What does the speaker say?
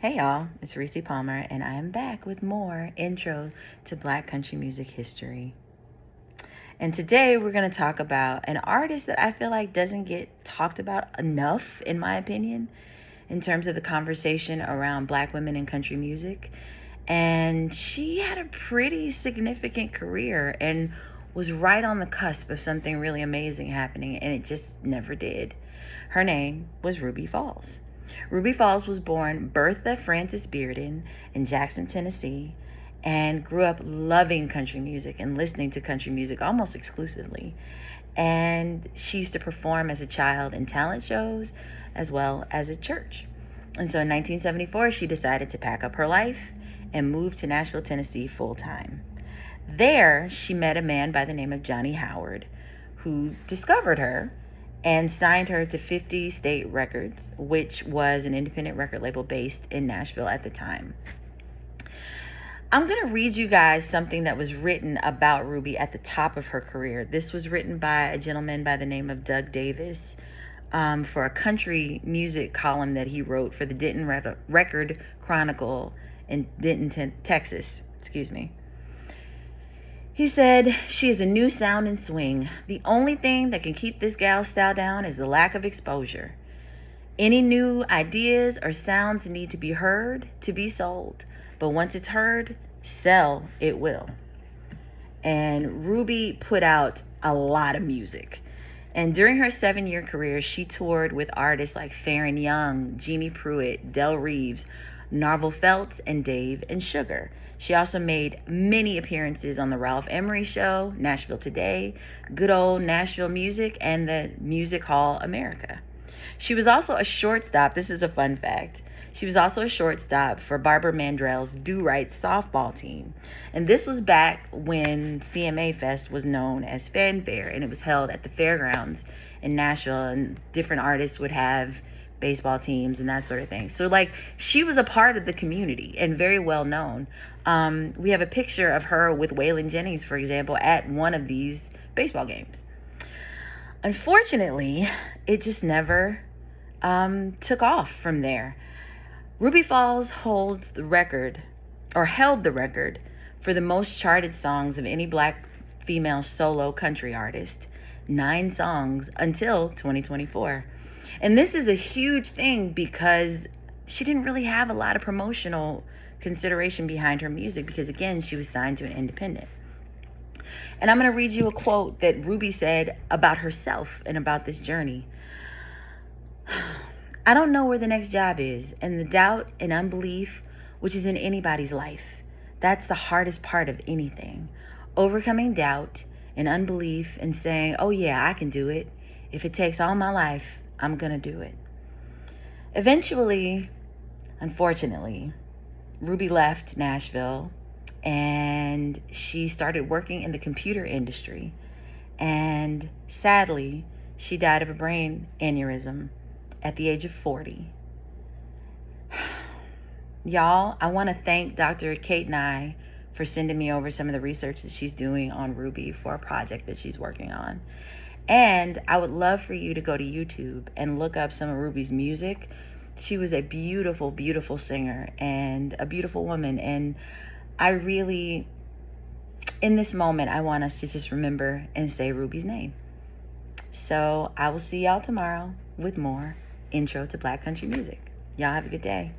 Hey y'all, it's Rissi Palmer, and I am back with more intro to Black country music history. And today we're going to talk about an artist that I feel like doesn't get talked about enough, in my opinion, in terms of the conversation around Black women in country music. And she had a pretty significant career and was right on the cusp of something really amazing happening, and it just never did. Her name was Ruby Falls. Ruby Falls was born Bertha Frances Bearden in Jackson, Tennessee, and grew up loving country music and listening to country music almost exclusively. And she used to perform as a child in talent shows as well as at church. And so in 1974, she decided to pack up her life and move to Nashville, Tennessee full time. There, she met a man by the name of Johnny Howard, who discovered her and signed her to 50 State Records, which was an independent record label based in Nashville at the time. I'm going to read you guys something that was written about Ruby at the top of her career. This was written by a gentleman by the name of Doug Davis for a country music column that he wrote for the Denton Record Chronicle in Denton, Texas. He said, "She is a new sound and swing. The only thing that can keep this gal's style down is the lack of exposure. Any new ideas or sounds need to be heard to be sold. But once it's heard, sell it will." And Ruby put out a lot of music. And during her 7-year career, she toured with artists like Farron Young, Jeannie Pruitt, Del Reeves, Narvel Feltz, and Dave and Sugar. She also made many appearances on The Ralph Emery Show, Nashville Today, Good Old Nashville Music, and the Music Hall America. She was also a shortstop. This is a fun fact. She was also a shortstop for Barbara Mandrell's Do Right softball team. And this was back when CMA Fest was known as Fanfare, and it was held at the fairgrounds in Nashville, and different artists would have baseball teams and that sort of thing. So she was a part of the community and very well known. We have a picture of her with Waylon Jennings, for example, at one of these baseball games. Unfortunately, it just never took off from there. Ruby Falls held the record for the most charted songs of any Black female solo country artist, 9 songs until 2024. And this is a huge thing because she didn't really have a lot of promotional consideration behind her music because, again, she was signed to an independent. And I'm going to read you a quote that Ruby said about herself and about this journey. "I don't know where the next job is, and the doubt and unbelief, which is in anybody's life, that's the hardest part of anything. Overcoming doubt and unbelief and saying, oh yeah, I can do it. If it takes all my life, I'm gonna do it." Eventually, unfortunately, Ruby left Nashville and she started working in the computer industry. And sadly, she died of a brain aneurysm at the age of 40. Y'all, I want to thank Dr. Kate Nye for sending me over some of the research that she's doing on Ruby for a project that she's working on. And I would love for you to go to YouTube and look up some of Ruby's music. She was a beautiful, beautiful singer and a beautiful woman. And I really, in this moment, I want us to just remember and say Ruby's name. So I will see y'all tomorrow with more Intro to Black Country Music. Y'all have a good day.